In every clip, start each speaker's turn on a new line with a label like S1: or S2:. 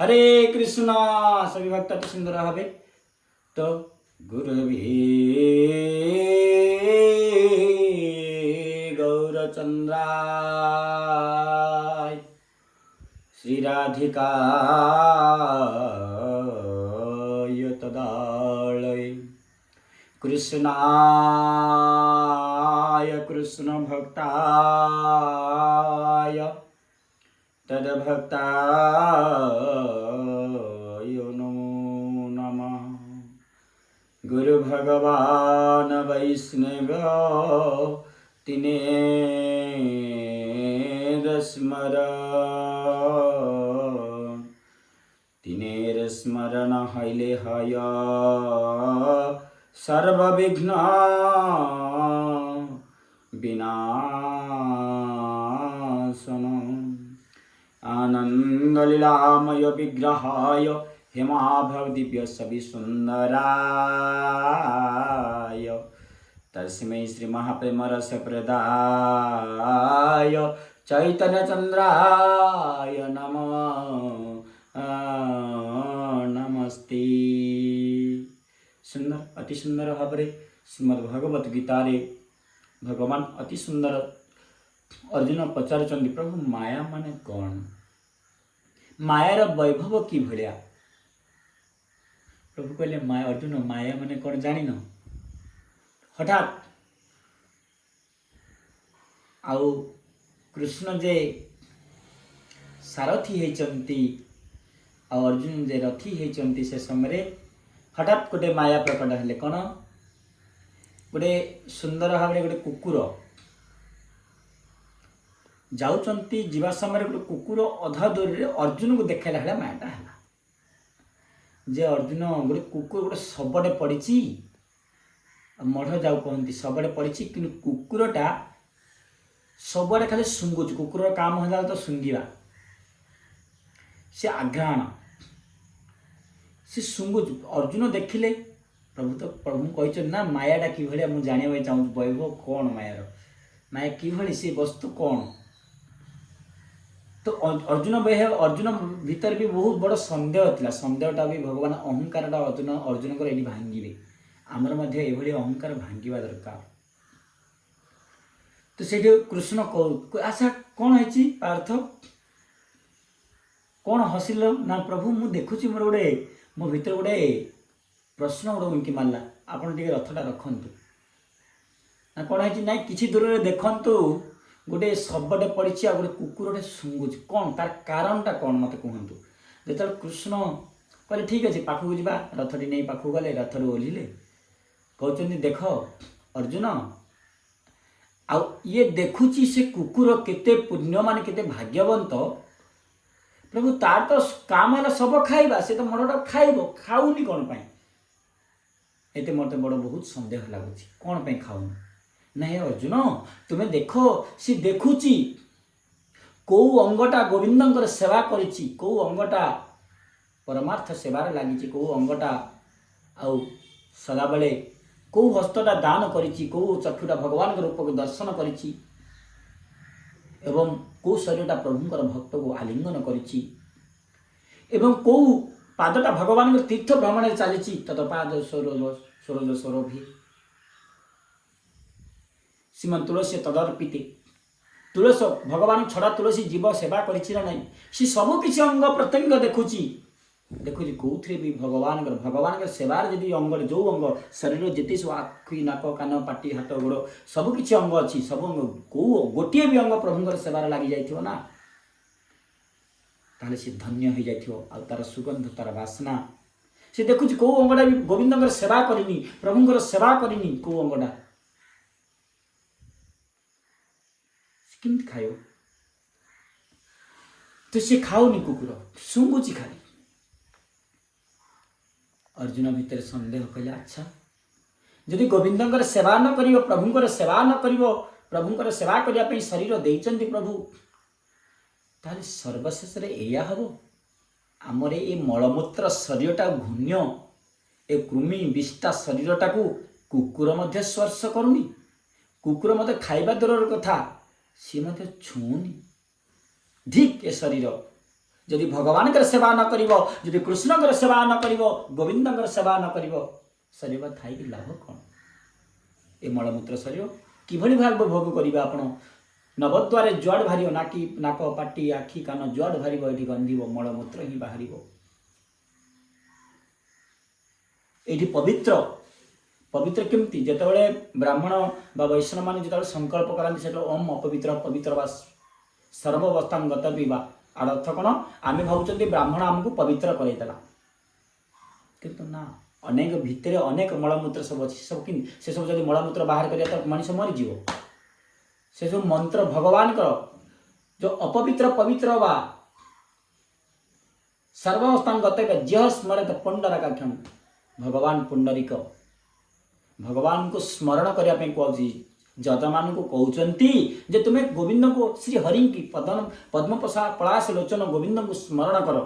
S1: हरे कृष्ण। सभी भक्त तो सुंदर भावे तो गुरुवे गौरचंद्राय श्री राधिकाय तदालय कृष्णाय कृष्ण भक्ताय तद्भक्ताय नमो नमः। गुरु भगवान वैष्णव तिनेर स्मरण हईले हय सर्वविघ्न विनाशनम्। आनंदलीलामय विग्रहाय हेमाभव दिव्य सवि सुंदराय तस्मै श्री महाप्रेम रस प्रदाय चैतन्य चंद्राय नमस्ते। सुंदर अति सुंदर भाव श्रीमद् भगवत गीतार भगवान अति सुंदर अर्जुन पचारुचंदी प्रभु माया माने कौन, मायार वैभव कि भलिया। प्रभु कहले माया अर्जुन माया माने कौन जानिन। हठात आउ कृष्ण जे सारथी होइचंती आ अर्जुन जे रथी होइचंती से समय हठात गोटे माया प्रकट हेले कौन गोटे सुंदर भाव गोटे कुकुर जाऊँच जीवा समय गोटे कुकुर अधा दूर अर्जुन को देखला है मायाटा है जे अर्जुन गोटे कुकुर गोटे शबटे पड़ी मढ़ जाऊ कहती शबटे पड़ी कि कुकुरटा सबुआड़े खाली शुंगुच। कुकुर काम होला तो शुंगिवा से आघ्राण से शुंगुच। अर्जुन देखिले प्रभु तो प्रभु कही ना मायाटा कि मुझे जाना चाहूँ वैभव कौन मायार माया कि सी वस्तु कौन। तो अर्जुन भीतर भी बहुत बड़ सन्देह था। सन्देहटा भी भगवान अहंकार अर्जुन को ये भांगे आमर मध्य ये अहंकार भांगा दरकार। तो से कृष्ण आशा कौन है पार्थ कौन हसिल ना प्रभु मु देखुची मोर गोटे मो भीतर गोटे प्रश्न गोटे उंकी मारला आपन टिके रथटा रखंतु ना कौन है ना किसी दूर देखंतु गोटे शबटे पड़ी आ गोटे कुकुरटे शुंगुच कौन तार कारणटा कौन मत कहतु। जो कृष्ण कहले ठीक अच्छे पाखक जा रथटी नहीं पाखक गले रथर ओह्लिले कहते देख अर्जुन आ ये देखुची से कुकुर केते पुण्य मान केते भाग्यवंत प्रभु तार तो काम है सब खाइबा से तो मरटा खाइब खाऊनी कौन पाई एते मत बड़ बहुत संदेह लगुच कौन पाई खाऊनी नहीं अर्जुन तुम्हें देख सी देखुची कौ अंगटा गोविंदंकर सेवा करिछि कौ अंगटा परमार्थ सेवार लगी कौ अंगटा आउ सदा बेले कौ हस्तटा दान करिछि कौ चक्षुटा भगवान रूप को दर्शन करिछि एवं कौ शरीरटा प्रभुंकर भक्त को आलिंगन करिछि एवं कौ पादटा भगवान तीर्थ भ्रमण चली तत्पाद सरोज सौरभी श्रीमन तुलसी तदर्पिते तुलस भगवान छड़ा तुलसी जीव सेवा करिछि ना नहीं सी सब किसी अंग प्रत्यंग देखुची देखुची कौथे भी भगवान सेवार जदि अंग जो अंग शरीर जिते सब आखि नाक कान पाटी हाथ गोड़ सब किसी अंग अच्छी सब अंग कौ गोटे भी अंग प्रभुंकर सेवार लगी जाइथिव ना ताले से धन्य हो जाइथिव आ तार सुगंध तार वासना से देखुची कौ अंगटा भी गोविंदंकर सेवा करिनी प्रभुंकर सेवा करिनी कौ अंगटा किमती खायो तो सी खाऊनी कुकुर शुंगुची खाली। अर्जुन भीतर संदेह कहले अच्छा जदि गोविंदंकर सेवा न करियो प्रभुंकर सेवा न करियो प्रभुंकर सेवा करिया पे शरीर देइचंती प्रभु ताले सर्वशेष रे एया हबो आमर ए मलमूत्र शरीरटा घून्य ए कृमि विष्टा शरीरटा को कुकुर मध्य स्पर्श करूनी कुकुर मत खाइबा दूर कथा सी मत छुनी धिक ए शरीर जदि भगवान सेवा न करिव जदि कृष्ण सेवा न करिव गोविंद सेवा न करिव शरीर थाई लाभ कौन ए मलमूत्र शरीर किभली भाव भोग करिवे आपण नवद्वारे जुआड़ बाहर नाक पाटी आखि कान जुआड़ बाहर ये गंधिब मलमूत्र ही बाहर ये पवित्र पवित्र केमती जितेबाला ब्राह्मण बा वैष्णव मान जो संकल्प कराती से ओम अपवित्र पवित्र बा सर्वावस्था गत भी आर अर्थ कौन आम भावुं ब्राह्मण आमको पवित्र करदेला किंतु ना अनेक भितर अनेक मलमूत्र सब अच्छी सब कि से सब जब मलमूत्र बाहर कर तो मनीष मरीज से सब मंत्र भगवान जो अपवित्र पवित्र बा सर्वावस्था गत जह स्मरत पुंडरकाक्षम भगवान पुंडरीक भगवान को स्मरण करने कहूँ जजमान को कहते जे तुम्हें गोविंद को श्री हरि की पद्म पलाश लोचन गोविंद को स्मरण कर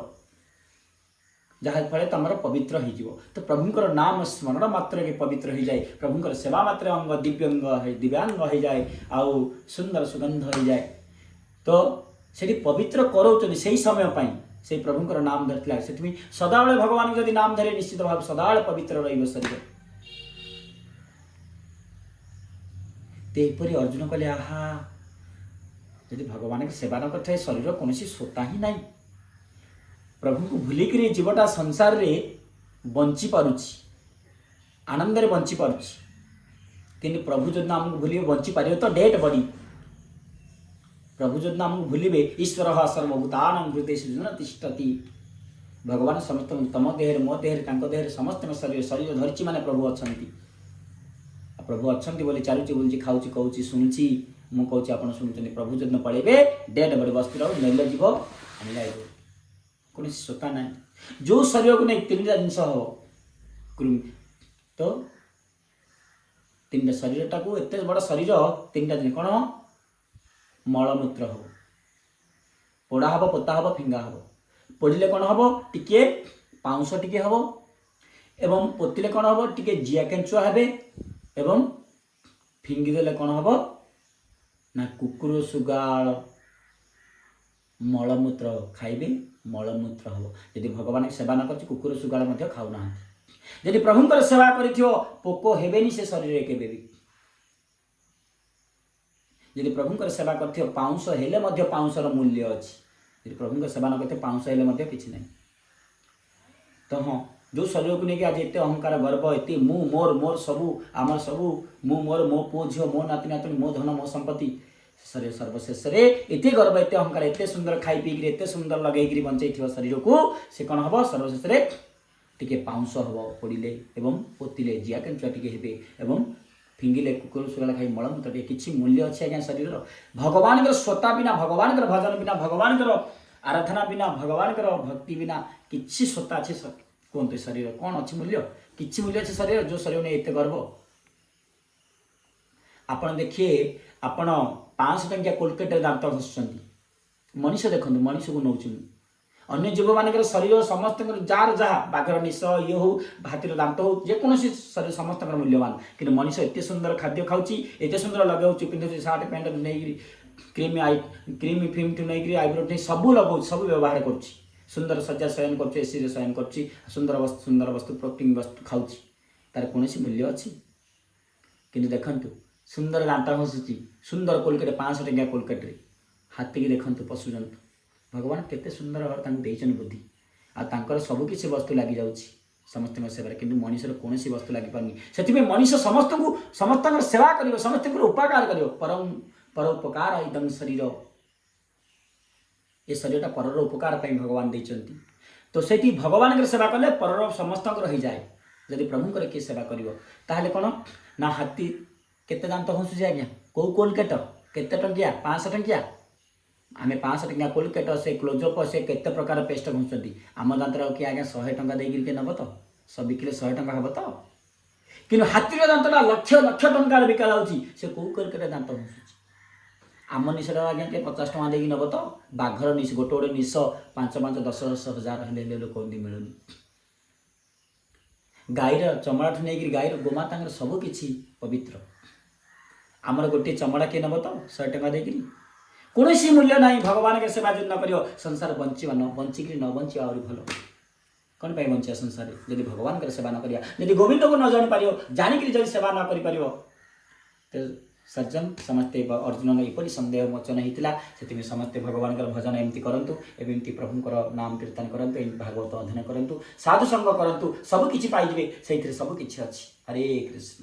S1: जहाँ फल तुम पवित्र हो तो प्रभुंर नाम स्मरण मात्र के पवित्र हो जाए प्रभुंर सेवा मात्र अंग दिव्यांग दिव्यांग हो जाए आउ सुंदर सुगंध हो जाए तो से पवित्र कराऊँ से समय से प्रभुंर नाम धरता से सदाबले भगवान जदि नाम धरे निश्चित भाव सदाबले पवित्र रहीर तेपरी अर्जुन कहले आहा यदि भगवान की सेवा न करते शरीर कौन स्वता ही नहीं प्रभु को भूलिक जीवटा संसार रे बंची पारुछि आनंद रे बंची पारुछि किंतु प्रभु जो नाम को भूलिबे बंची पारिबे तो डेट बड़ी प्रभु जो नाम को भूलिबे ईश्वर सर्वभूतानां हृदय सृजन तिष्ठति भगवान समस्त तम देह मो देह देह समस्त शरीर शरीर धरिछि माने प्रभु अछंती प्रभु अच्छा बोली चलुची बुलची खाऊची कहूँ शुणुची मु कहूँ आप शुणुं प्रभु जन पड़े डेड बड़ी वस्तु नैल जीव आम जाए कौन स्वता ना जो शरीर को नहीं तीन जिनस हम तो तीन शरीरटा को एत बड़ शरीर तीन दिन कौन मलमूत्र हम पोड़ा हम पोता हम फिंगा हम पोड़े कौन हम टिके पाउंस टिके हम एवं पोतिले कौन हम टिके जिया केंचुआ हे एवं फिंगिदेले कौन हम ना कुकुर सुगाल मलमूत्र खाइबे मलमूत्र हम यदि भगवान सेवा न कर कुकुर सुगाल खाऊना यदि प्रभुंर सेवा कर पोक हेबेनी से शरीर के यदि प्रभुंर सेवा कर पाउंस हेले पाउंसर मूल्य अच्छी यदि प्रभुंर सेवा न कर पाउंस हेले किसी ना तो हाँ जो शरीर को लेकिन आज एत अहंकार गर्व एत मु मोर मोर सबू आमर सबू मु मोर मो पु झील मो नाती नातुणी मो धन मो संपत्ति शरीर सर्वशेष एत गर्व एत अहंकार एत सुंदर खाई पीक एत सुंदर लगे बंचाई शरीर को से कौन हम सर्वशेष टिके पाउंस हम पोड़े एवं पोतिले जिया केंचुआ टिके हेबे एवं फिंगिले कुकुर सुगाला खाई मलमूत्र टिके किछि मूल्य अच्छे आज्ञा शरीर भगवान स्वता बिना भगवान भजन बिना भगवान आराधना बिना भगवान भक्ति बिना किछि स्वता अच्छे कहते शरीर कौन अच्छी मूल्य किछि मूल्य अच्छे शरीर जो शरीर ने एत गर्व आपण देखिए आपण 500 टंकिया कोलगेट दांत घसुंट मनीष देखो मनीष को नौ अन्य जीव मान शरीर समस्त जार जहाँ बाघर निश ये हो हाथीर दांत हो जेकोसी शरीर समस्त मूल्यवान कि मनीष एत सुंदर खाद्य खाऊँ एत सुंदर लगाऊँ पिंधुची सार्ट पैंट नहीं क्रीम फिम ठू नहीं आईब्रो नहीं सब लगाऊ सब व्यवहार करुच्ची सुंदर सज्जा शयन कर एसी शयन कर सुंदर वस्तु प्रोटीन वस्तु खाऊँ तार कौन मूल्य अच्छी कि देखु सुंदर दांत घसुची सुंदर कोलगेट 500 टंकिया कोलगेट हाथी की देखु पशु जंतु भगवान केते सुंदर भाव बुद्धि आर सबकि वस्तु लगी जाऊँगी समस्त सेवा कि मनीषर कौन वस्तु लगी पारनी से मनीष समस्त सेवा कर समस्त उपकार कर परम परोपकार इदम शरीर ये शरीरटा पर उपकार भगवान देते तो से भगवान सेवा कले पर समस्त हो जाए जदि प्रभुंर किए सेवा कर कौन ना हाथी केते दांत घसुची आज्ञा कौ कोलगेट केते टंकिया 500 टंकिया आम 500 टंकिया कोलगेट से क्लोजअप से केते प्रकार पेस्ट घुसुँच आम दांत किए आज्ञा 100 टंका देकर नब तो सब बिकिले 100 टंका हम तो कि हाथीर दांतटा लक्ष लक्ष टंका बिका जाऊँगी से कौ कोलगेट दांत घसुँच आम निशा आज्ञा के 50 टंका देकी नब तो बाघर निश गोटे गोटे निश 5-5 10-10 हजार लोक मिलूनी गाईर चमड़ा ठू नहीं गाईर गोमाता सबकि पवित्र आमर गोटे चमड़ा किए नब तो 100 टंका देकरी କୌଣସି ମୂଲ୍ୟ ନାହିଁ ଭଗବାନଙ୍କ ସେବା ଯଦି ନ କରିବ ସଂସାର ବଞ୍ଚିବା ବଞ୍ଚିକି ନ ବଞ୍ଚିବା ଆହୁରି ଭଲ। କ'ଣ ପାଇଁ ବଞ୍ଚିବା ସଂସାରରେ ଯଦି ଭଗବାନଙ୍କର ସେବା ନ କରିବା, ଯଦି ଗୋବିନ୍ଦକୁ ନ ଜାଣିପାରିବ, ଜାଣିକିରି ଯଦି ସେବା ନ କରିପାରିବ, ତ ସଜ୍ଜନ ସମସ୍ତେ ଅର୍ଜୁନର ଏପରି ସନ୍ଦେହ ମୋଚନ ହେଇଥିଲା। ସେଥିପାଇଁ ସମସ୍ତେ ଭଗବାନଙ୍କର ଭଜନ ଏମିତି କରନ୍ତୁ, ଏମିତି ପ୍ରଭୁଙ୍କର ନାମ କୀର୍ତ୍ତନ କରନ୍ତୁ, ଏମିତି ଭାଗବତ ଅଧ୍ୟୟନ କରନ୍ତୁ, ସାଧୁସଙ୍ଗ କରନ୍ତୁ, ସବୁ କିଛି ପାଇଯିବେ, ସେଇଥିରେ ସବୁ କିଛି ଅଛି। ହରେ କୃଷ୍ଣ।